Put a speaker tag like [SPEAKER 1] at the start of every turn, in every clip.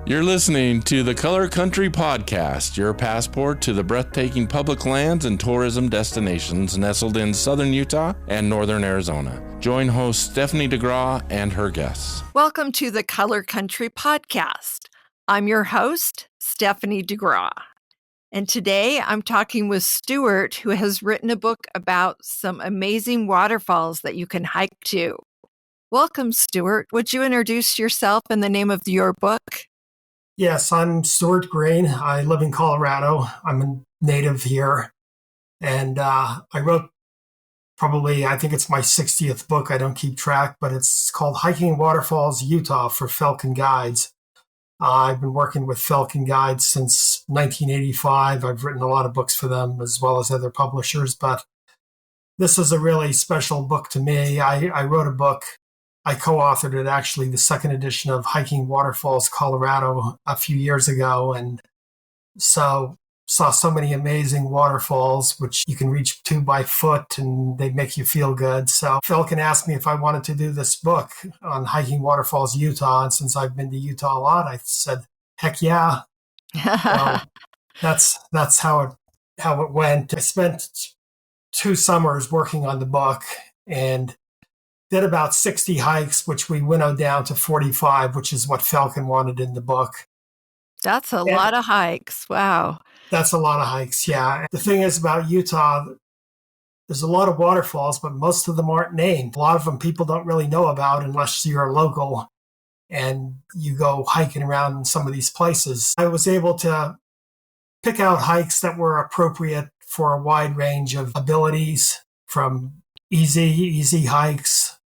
[SPEAKER 1] You're listening to the Color Country Podcast, your passport to the breathtaking public lands and tourism destinations nestled in southern Utah and northern Arizona. Join host Stephanie DeGraw and her guests.
[SPEAKER 2] Welcome to the Color Country Podcast. I'm your host, Stephanie DeGraw. And today I'm talking with Stewart, who has written a book about some amazing waterfalls that you can hike to. Welcome, Stewart. Would you introduce yourself and the name of your book?
[SPEAKER 3] Yes, I'm Stewart Green. I live in Colorado. I'm a native here. And I wrote I think it's my 60th book. I don't keep track, but it's called Hiking Waterfalls Utah for Falcon Guides. I've been working with Falcon Guides since 1985. I've written a lot of books for them as well as other publishers, but this is a really special book to me. I wrote a book. I co-authored it, actually, the second edition of Hiking Waterfalls, Colorado, a few years ago. And so saw so many amazing waterfalls, which you can reach to by foot, and they make you feel good. So Falcon asked me if I wanted to do this book on Hiking Waterfalls, Utah. And since I've been to Utah a lot, I said, heck yeah. So that's how it went. I spent 2 summers working on the book and did about 60 hikes, which we winnowed down to 45, which is what Falcon wanted in the book.
[SPEAKER 2] That's a lot of hikes. Wow.
[SPEAKER 3] That's a lot of hikes, yeah. The thing is about Utah, there's a lot of waterfalls, but most of them aren't named. A lot of them people don't really know about unless you're a local and you go hiking around in some of these places. I was able to pick out hikes that were appropriate for a wide range of abilities, from easy hikes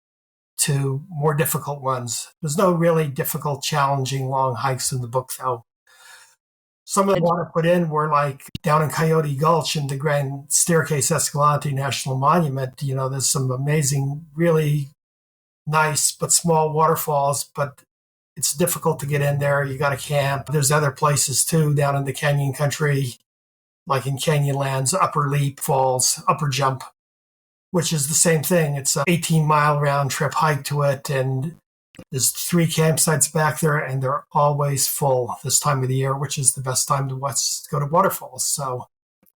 [SPEAKER 3] to more difficult ones. There's no really difficult, challenging, long hikes in the book, though. Some of the ones I put in were like down in Coyote Gulch in the Grand Staircase Escalante National Monument. You know, there's some amazing, really nice but small waterfalls, but it's difficult to get in there. You got to camp. There's other places too down in the canyon country, like in Canyonlands, Upper Leap Falls, Upper Jump, which is the same thing. It's an 18-mile round trip hike to it, and there's 3 campsites back there, and they're always full this time of the year, which is the best time to go to waterfalls. So,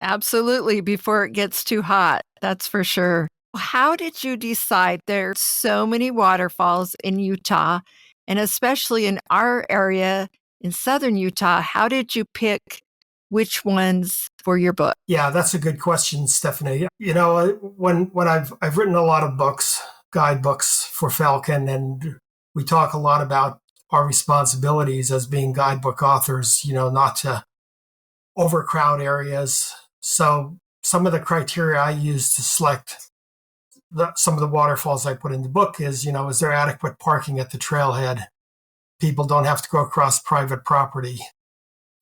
[SPEAKER 2] absolutely, before it gets too hot, that's for sure. How did you decide? There's so many waterfalls in Utah, and especially in our area in southern Utah. How did you pick which ones for your book?
[SPEAKER 3] Yeah, that's a good question, Stephanie. You know, when I've written a lot of books, guidebooks for Falcon, and we talk a lot about our responsibilities as being guidebook authors, you know, not to overcrowd areas. So some of the criteria I use to select some of the waterfalls I put in the book is, you know, is there adequate parking at the trailhead? People don't have to go across private property.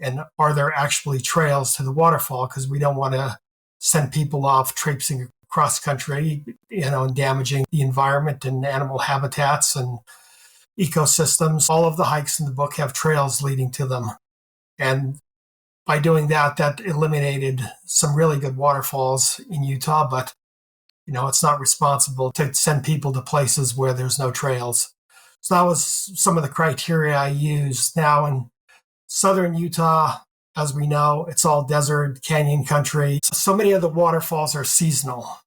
[SPEAKER 3] And are there actually trails to the waterfall? Because we don't want to send people off traipsing across country, you know, and damaging the environment and animal habitats and ecosystems. All of the hikes in the book have trails leading to them. And by doing that eliminated some really good waterfalls in Utah, but, you know, it's not responsible to send people to places where there's no trails. So that was some of the criteria I used. Now, in southern Utah, as we know, it's all desert, canyon country. So many of the waterfalls are seasonal.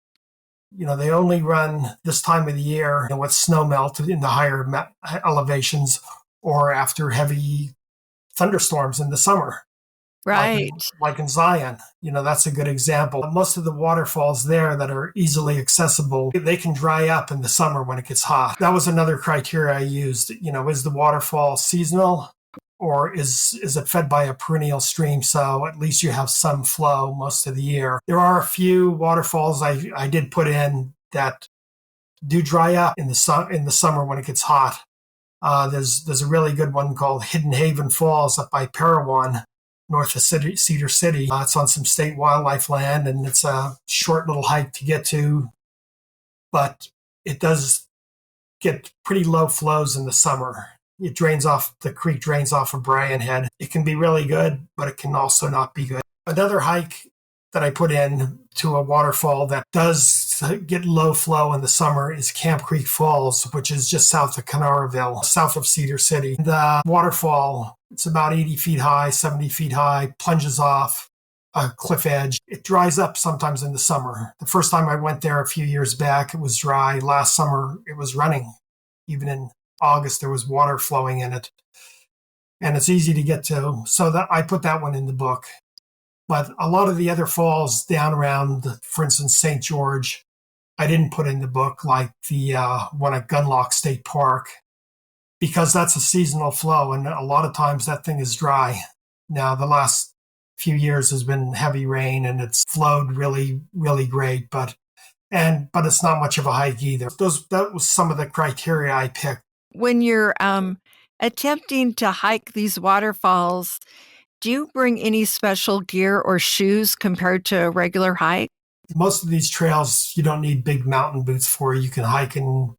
[SPEAKER 3] You know, they only run this time of the year with snow melt in the higher elevations or after heavy thunderstorms in the summer.
[SPEAKER 2] Right.
[SPEAKER 3] Like in Zion, you know, that's a good example. Most of the waterfalls there that are easily accessible, they can dry up in the summer when it gets hot. That was another criteria I used. You know, is the waterfall seasonal? Or is it fed by a perennial stream? So at least you have some flow most of the year. There are a few waterfalls I did put in that do dry up in the summer when it gets hot. There's a really good one called Hidden Haven Falls up by Parowan, north of Cedar City. It's on some state wildlife land, and it's a short little hike to get to, but it does get pretty low flows in the summer. The creek drains off of Bryan Head. It can be really good, but it can also not be good. Another hike that I put in to a waterfall that does get low flow in the summer is Camp Creek Falls, which is just south of Canaraville, south of Cedar City. The waterfall, it's about 80 feet high, 70 feet high, plunges off a cliff edge. It dries up sometimes in the summer. The first time I went there a few years back, it was dry. Last summer, it was running. Even in August, there was water flowing in it. And it's easy to get to. So that I put that one in the book. But a lot of the other falls down around, for instance, St. George, I didn't put in the book, like the one at Gunlock State Park, because that's a seasonal flow, and a lot of times that thing is dry. Now, the last few years has been heavy rain, and it's flowed really, really great, but it's not much of a hike either. That was some of the criteria I picked.
[SPEAKER 2] When you're attempting to hike these waterfalls, do you bring any special gear or shoes compared to a regular hike?
[SPEAKER 3] Most of these trails, you don't need big mountain boots for. You can hike in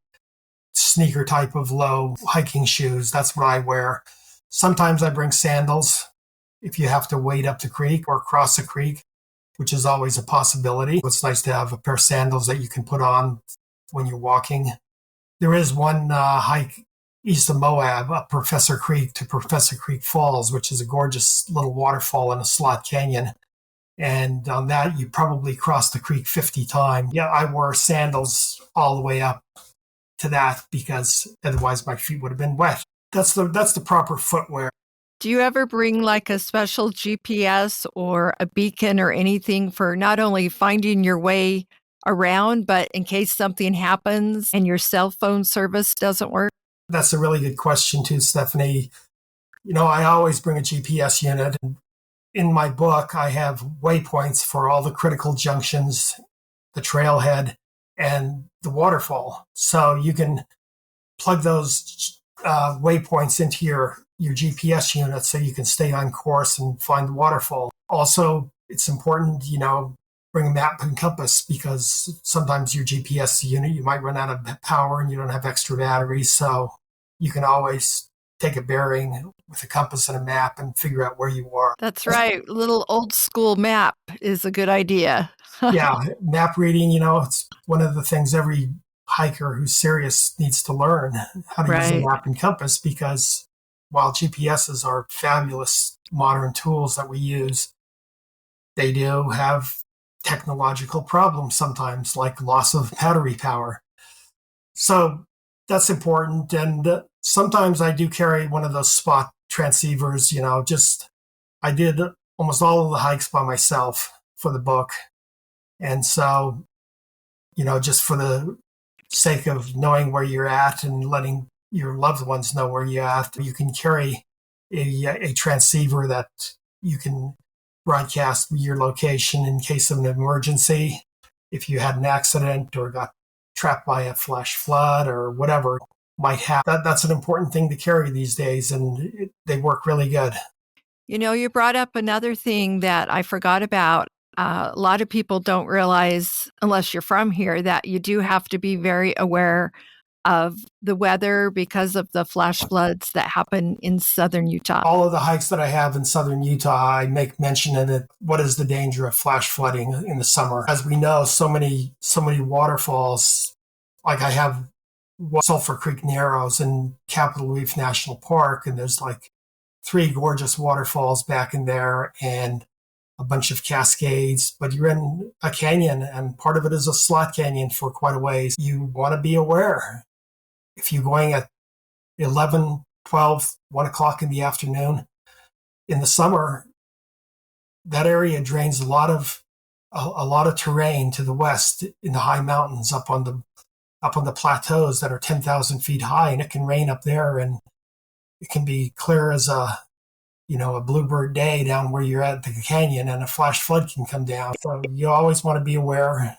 [SPEAKER 3] sneaker type of low hiking shoes. That's what I wear. Sometimes I bring sandals if you have to wade up the creek or cross a creek, which is always a possibility. It's nice to have a pair of sandals that you can put on when you're walking. There is one hike east of Moab, up Professor Creek to Professor Creek Falls, which is a gorgeous little waterfall in a slot canyon. And on that, you probably cross the creek 50 times. Yeah, I wore sandals all the way up to that because otherwise my feet would have been wet. That's the proper footwear.
[SPEAKER 2] Do you ever bring like a special GPS or a beacon or anything for not only finding your way around, but in case something happens and your cell phone service doesn't work?
[SPEAKER 3] That's a really good question too, Stephanie. I always bring a GPS unit. In my book, I have waypoints for all the critical junctions, the trailhead, and the waterfall. So you can plug those waypoints into your GPS unit so you can stay on course and find the waterfall. Also, it's important, bring a map and compass because sometimes your GPS unit, you might run out of power and you don't have extra batteries. So you can always take a bearing with a compass and a map and figure out where you are.
[SPEAKER 2] That's right. A little old school map is a good idea.
[SPEAKER 3] Yeah, map reading, it's one of the things every hiker who's serious needs to learn, how to use a map and compass, because while GPSs are fabulous modern tools that we use, they do have technological problems sometimes, like loss of battery power. So that's important. And sometimes I do carry one of those spot transceivers, I did almost all of the hikes by myself for the book. And so, just for the sake of knowing where you're at and letting your loved ones know where you're at, you can carry a transceiver that you can broadcast your location in case of an emergency. If you had an accident or got trapped by a flash flood or whatever might happen, that's an important thing to carry these days, and they work really good.
[SPEAKER 2] You brought up another thing that I forgot about. A lot of people don't realize, unless you're from here, that you do have to be very aware of the weather because of the flash floods that happen in southern Utah.
[SPEAKER 3] All of the hikes that I have in southern Utah, I make mention of it. What is the danger of flash flooding in the summer? As we know, so many waterfalls, like I have Sulphur Creek Narrows in Capitol Reef National Park, and there's like 3 gorgeous waterfalls back in there and a bunch of cascades, but you're in a canyon and part of it is a slot canyon for quite a ways. You want to be aware. If you're going at 11, 12, 1 o'clock in the afternoon in the summer, that area drains a lot of terrain to the west in the high mountains up on the plateaus that are 10,000 feet high, and it can rain up there and it can be clear as a bluebird day down where you're at the canyon, and a flash flood can come down. So you always want to be aware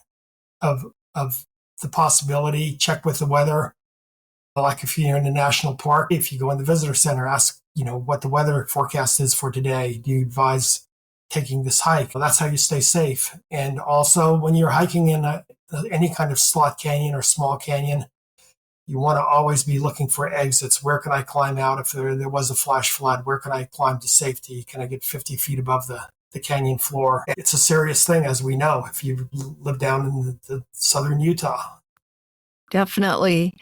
[SPEAKER 3] of the possibility. Check with the weather. Like if you're in a national park, if you go in the visitor center, ask, what the weather forecast is for today. Do you advise taking this hike? Well, that's how you stay safe. And also when you're hiking in any kind of slot canyon or small canyon, you want to always be looking for exits. Where can I climb out if there was a flash flood? Where can I climb to safety? Can I get 50 feet above the the canyon floor. It's a serious thing, as we know, if you live down in the southern Utah.
[SPEAKER 2] Definitely.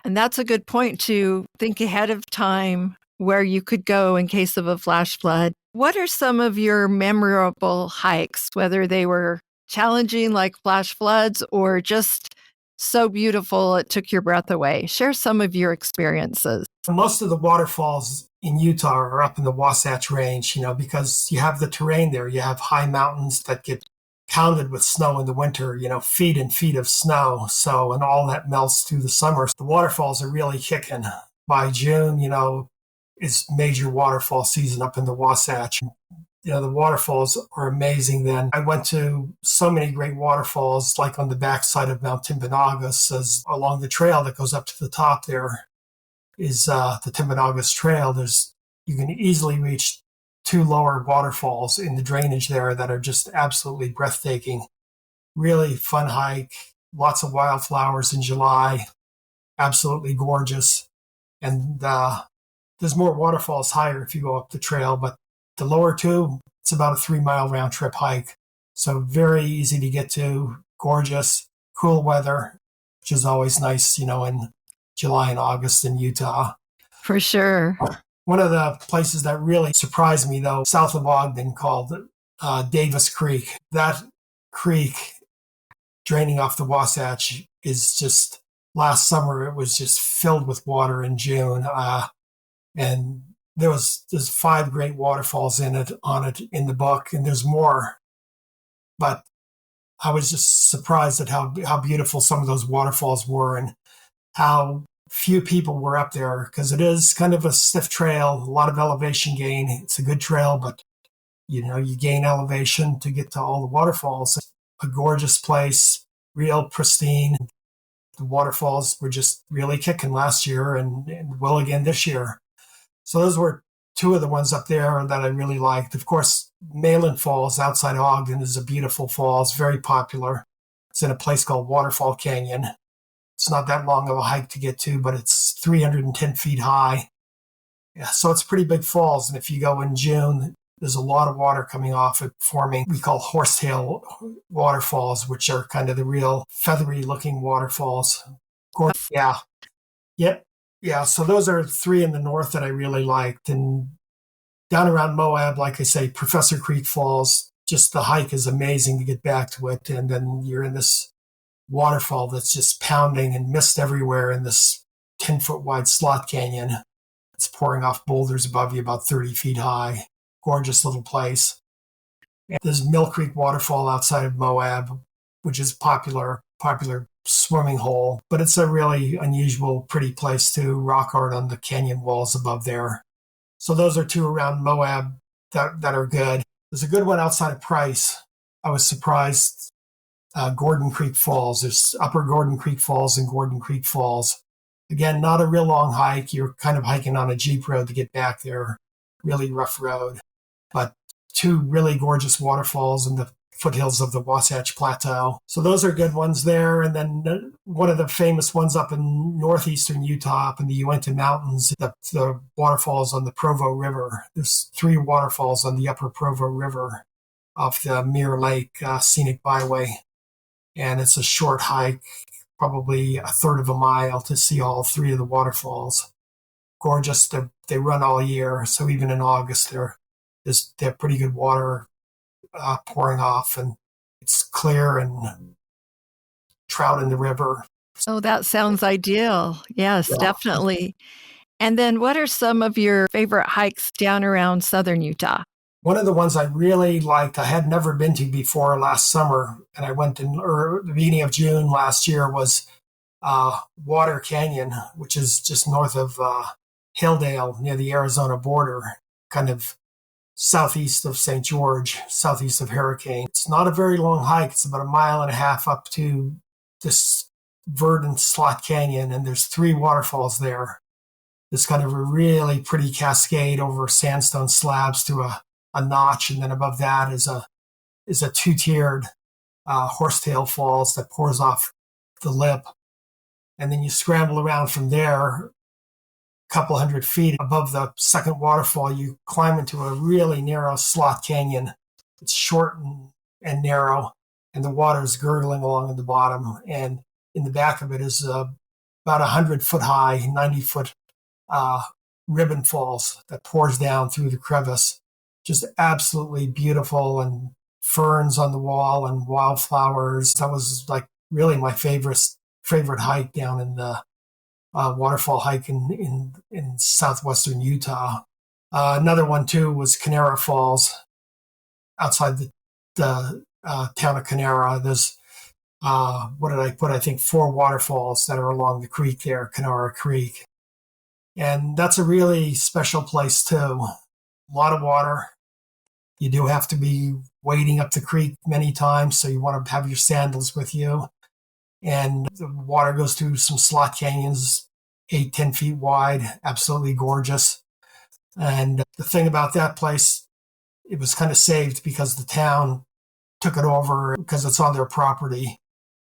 [SPEAKER 2] And that's a good point to think ahead of time where you could go in case of a flash flood. What are some of your memorable hikes, whether they were challenging like flash floods or just so beautiful it took your breath away? Share some of your experiences.
[SPEAKER 3] Most of the waterfalls in Utah are up in the Wasatch Range, because you have the terrain there. You have high mountains that get pounded with snow in the winter, feet and feet of snow. So, and all that melts through the summer. The waterfalls are really kicking. By June, is major waterfall season up in the Wasatch. The waterfalls are amazing then. I went to so many great waterfalls, like on the backside of Mount Timpanogos, as along the trail that goes up to the top there is the Timpanogos Trail. You can easily reach 2 lower waterfalls in the drainage there that are just absolutely breathtaking. Really fun hike, lots of wildflowers in July, absolutely gorgeous. And there's more waterfalls higher if you go up the trail, but the lower 2, it's about a 3-mile round trip hike. So very easy to get to, gorgeous, cool weather, which is always nice, in July and August in Utah.
[SPEAKER 2] For sure.
[SPEAKER 3] One of the places that really surprised me, though, south of Ogden, called Davis Creek. That creek draining off the Wasatch is just, last summer, it was just filled with water in June. And there's 5 great waterfalls on it in the book, and there's more. But I was just surprised at how beautiful some of those waterfalls were and how few people were up there, because it is kind of a stiff trail, a lot of elevation gain. It's a good trail, but you gain elevation to get to all the waterfalls. A gorgeous place, real pristine. The waterfalls were just really kicking last year and will again this year. So those were 2 of the ones up there that I really liked. Of course, Malin Falls outside Ogden is a beautiful falls, very popular. It's in a place called Waterfall Canyon. It's not that long of a hike to get to, but it's 310 feet high. Yeah, so it's pretty big falls. And if you go in June, there's a lot of water coming off it, forming we call horsetail waterfalls, which are kind of the real feathery looking waterfalls. Yeah. Yep. Yeah. So those are 3 in the north that I really liked. And down around Moab, like I say, Professor Creek Falls, just the hike is amazing to get back to it. And then you're in this waterfall that's just pounding and mist everywhere in this 10-foot wide slot canyon. It's pouring off boulders above you about 30 feet high. Gorgeous little place. And there's Mill Creek Waterfall outside of Moab, which is popular swimming hole, but it's a really unusual, pretty place too. Rock art on the canyon walls above there. So those are 2 around Moab that are good. There's a good one outside of Price. I was surprised. Gordon Creek Falls. There's Upper Gordon Creek Falls and Gordon Creek Falls. Again, not a real long hike. You're kind of hiking on a Jeep road to get back there. Really rough road. But 2 really gorgeous waterfalls in the foothills of the Wasatch Plateau. So those are good ones there. And then one of the famous ones up in northeastern Utah, up in the Uinta Mountains, the waterfalls on the Provo River. There's 3 waterfalls on the upper Provo River off the Mirror Lake Scenic Byway. And it's a short hike, probably a third of a mile to see all 3 of the waterfalls. Gorgeous. They run all year. So even in August, they have pretty good water pouring off, and it's clear and trout in the river.
[SPEAKER 2] Oh, that sounds ideal. Yes,
[SPEAKER 3] Yeah.
[SPEAKER 2] definitely. And then what are some of your favorite hikes down around southern Utah?
[SPEAKER 3] One of the ones I really liked, I had never been to before last summer, and I went in the beginning of June last year, was Water Canyon, which is just north of Hilldale near the Arizona border, kind of southeast of St. George, southeast of Hurricane. It's not a very long hike. It's about 1.5 miles up to this verdant slot canyon, and there's 3 waterfalls there. There's kind of a really pretty cascade over sandstone slabs to a notch, and then above that is a 2-tiered horsetail falls that pours off the lip. And then you scramble around from there. Couple hundred feet above the second waterfall, you climb into a really narrow slot canyon It's short and narrow, and the water is gurgling along at the bottom. And in the back of it is about 100-foot high, 90-foot ribbon falls that pours down through the crevice. Just absolutely beautiful, and ferns on the wall and wildflowers. That was like really my favorite hike down in the waterfall hike in southwestern Utah. Another one too was Canara Falls outside the town of Canara. There's what did I put? I think 4 waterfalls that are along the creek there, Canara Creek. And that's a really special place too. A lot of water. You do have to be wading up the creek many times, so you want to have your sandals with you. And the water goes through some slot canyons, 8-10 feet wide, absolutely gorgeous. And the thing about that place, it was kind of saved because the town took it over because it's on their property,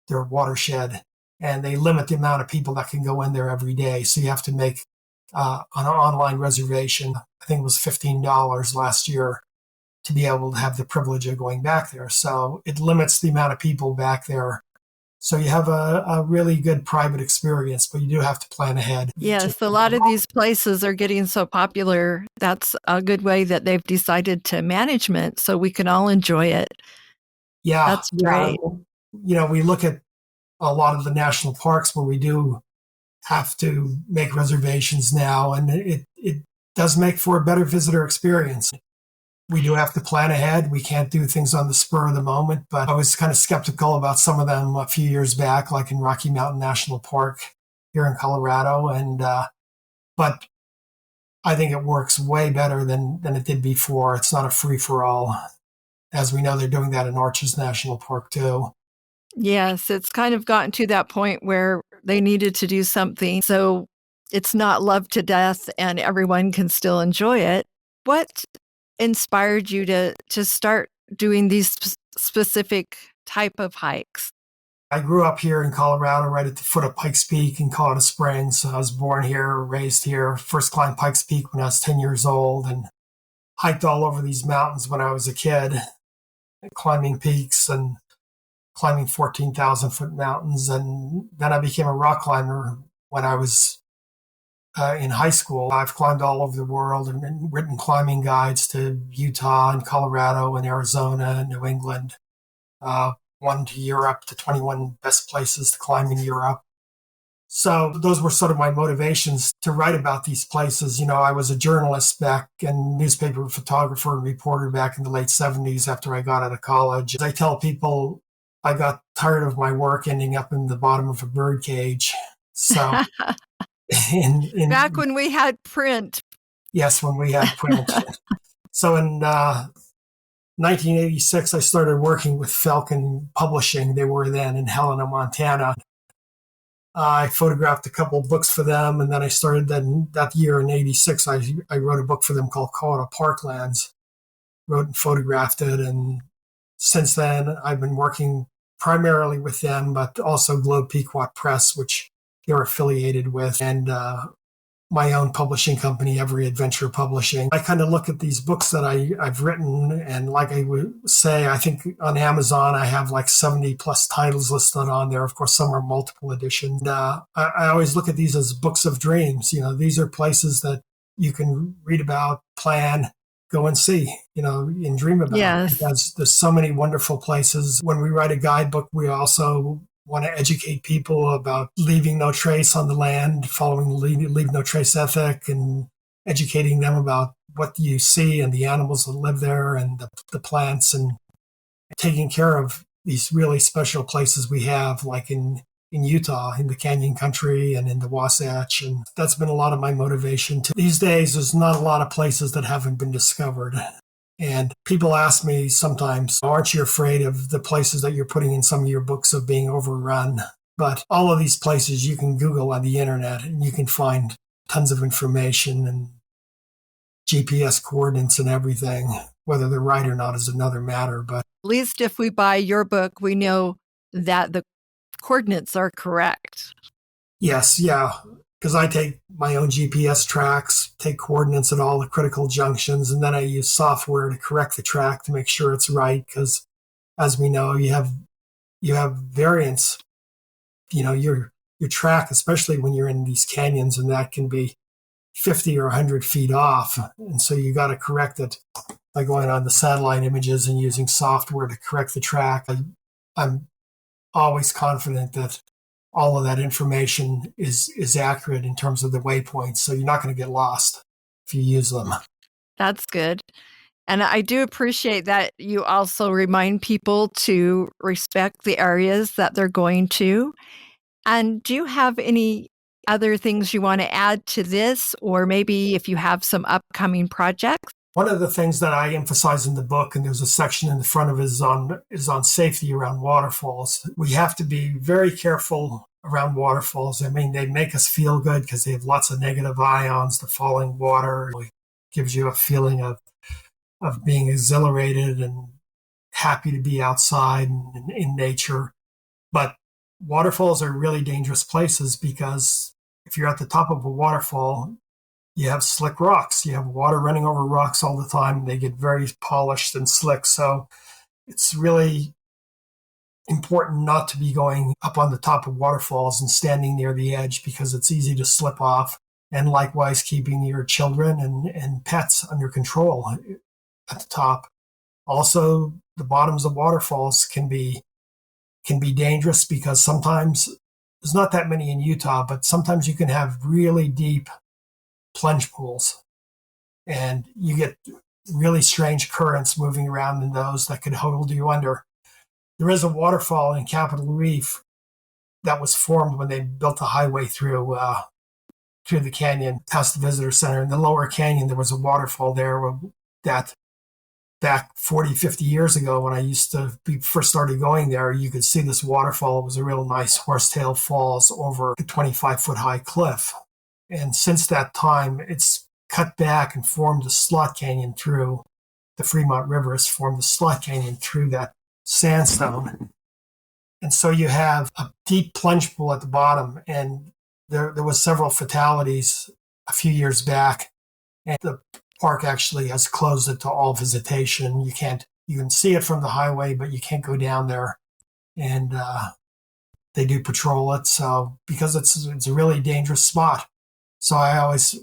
[SPEAKER 3] their watershed, and they limit the amount of people that can go in there every day. So you have to make an online reservation. I think it was $15 last year to be able to have the privilege of going back there. So it limits the amount of people back there. So you have a really good private experience, but you do have to plan ahead.
[SPEAKER 2] Yes, a lot of these places are getting so popular. That's a good way that they've decided to management so we can all enjoy it.
[SPEAKER 3] Yeah.
[SPEAKER 2] That's great.
[SPEAKER 3] We look at a lot of the national parks where we do have to make reservations now, and it does make for a better visitor experience. We do have to plan ahead. We can't do things on the spur of the moment, but I was kind of skeptical about some of them a few years back, like in Rocky Mountain National Park here in Colorado. But I think it works way better than it did before. It's not a free-for-all. As we know, they're doing that in Arches National Park too.
[SPEAKER 2] Yes, it's kind of gotten to that point where they needed to do something so it's not loved to death and everyone can still enjoy it. What inspired you to start doing these specific type of hikes?
[SPEAKER 3] I grew up here in Colorado, right at the foot of Pikes Peak in Colorado Springs. I was born here, raised here, first climbed Pikes Peak when I was 10 years old, and hiked all over these mountains when I was a kid, climbing peaks and climbing 14,000-foot mountains. And then I became a rock climber when I was in high school. I've climbed all over the world and written climbing guides to Utah and Colorado and Arizona and New England. One to Europe, the 21 best places to climb in Europe. So those were sort of my motivations to write about these places. I was a journalist back and newspaper photographer and reporter back in the late 70s after I got out of college. I tell people I got tired of my work ending up in the bottom of a bird cage. So
[SPEAKER 2] back when we had print.
[SPEAKER 3] Yes, when we had print. So in 1986, I started working with Falcon Publishing. They were then in Helena, Montana. I photographed a couple of books for them, and then I started that year in 86, I wrote a book for them called Colorado Parklands. Wrote and photographed it, and since then, I've been working primarily with them, but also Globe Pequot Press, which they're affiliated with, and my own publishing company, Every Adventure Publishing. I kind of look at these books that I've written, and like I would say, I think on Amazon, I have like 70 plus titles listed on there. Of course, some are multiple editions. I always look at these as books of dreams. These are places that you can read about, plan, go and see, and dream about.
[SPEAKER 2] Yes.
[SPEAKER 3] Because there's so many wonderful places. When we write a guidebook, we also want to educate people about leaving no trace on the land, following the leave no trace ethic, and educating them about what you see and the animals that live there and the plants, and taking care of these really special places we have, like in Utah, in the Canyon Country and in the Wasatch. And that's been a lot of my motivation. These days, there's not a lot of places that haven't been discovered. And people ask me sometimes, aren't you afraid of the places that you're putting in some of your books of being overrun? But all of these places you can Google on the internet and you can find tons of information and GPS coordinates and everything. Whether they're right or not is another matter. But
[SPEAKER 2] at least if we buy your book, we know that the coordinates are correct.
[SPEAKER 3] Yes, yeah. because I take my own GPS tracks, take coordinates at all the critical junctions, and then I use software to correct the track to make sure it's right. Because as we know, you have variance. Your track, especially when you're in these canyons, and that can be 50 or 100 feet off, and so you got to correct it by going on the satellite images and using software to correct the track. I'm always confident that all of that information is accurate in terms of the waypoints, so you're not going to get lost if you use them.
[SPEAKER 2] That's good. And I do appreciate that you also remind people to respect the areas that they're going to. And do you have any other things you want to add to this, or maybe if you have some upcoming projects?
[SPEAKER 3] One of the things that I emphasize in the book, and there's a section in the front of it, is on safety around waterfalls. We have to be very careful around waterfalls. I mean, they make us feel good because they have lots of negative ions, the falling water. It gives you a feeling of being exhilarated and happy to be outside and in nature. But waterfalls are really dangerous places because if you're at the top of a waterfall, you have slick rocks. You have water running over rocks all the time. They get very polished and slick. So it's really important not to be going up on the top of waterfalls and standing near the edge because it's easy to slip off. And likewise, keeping your children and pets under control at the top. Also, the bottoms of waterfalls can be dangerous because sometimes there's not that many in Utah, but sometimes you can have really deep plunge pools, and you get really strange currents moving around in those that could hold you under. There is a waterfall in Capitol Reef that was formed when they built the highway through the canyon past the visitor center. In the lower canyon, there was a waterfall there that back 40, 50 years ago when I first started going there, you could see this waterfall. It was a real nice horsetail falls over a 25-foot high cliff. And since that time, it's cut back and formed a slot canyon through the Fremont River. Has formed a slot canyon through that sandstone. And so you have a deep plunge pool at the bottom. And there was several fatalities a few years back. And the park actually has closed it to all visitation. You can see it from the highway, but you can't go down there. And they do patrol it. So because it's a really dangerous spot. So I always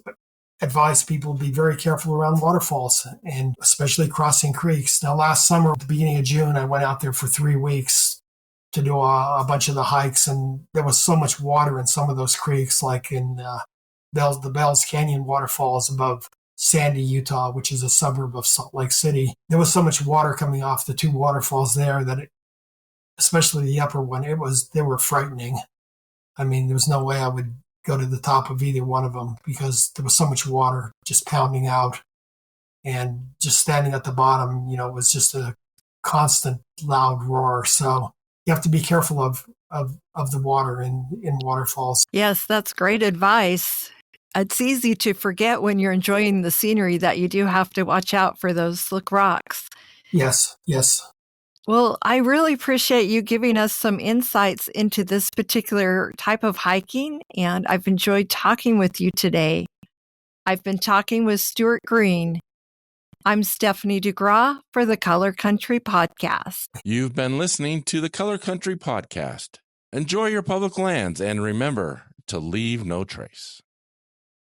[SPEAKER 3] advise people to be very careful around waterfalls and especially crossing creeks. Now, last summer, at the beginning of June, I went out there for 3 weeks to do a bunch of the hikes, and there was so much water in some of those creeks, like in the Bells Canyon waterfalls above Sandy, Utah, which is a suburb of Salt Lake City. There was so much water coming off the 2 waterfalls there that especially the upper one, they were frightening. I mean, there was no way I would go to the top of either one of them because there was so much water just pounding out, and just standing at the bottom, was just a constant loud roar. So you have to be careful of the water in waterfalls.
[SPEAKER 2] Yes, that's great advice. It's easy to forget when you're enjoying the scenery that you do have to watch out for those slick rocks.
[SPEAKER 3] Yes.
[SPEAKER 2] Well, I really appreciate you giving us some insights into this particular type of hiking, and I've enjoyed talking with you today. I've been talking with Stewart Green. I'm Stephanie DeGraw for the Color Country Podcast.
[SPEAKER 1] You've been listening to the Color Country Podcast. Enjoy your public lands and remember to leave no trace.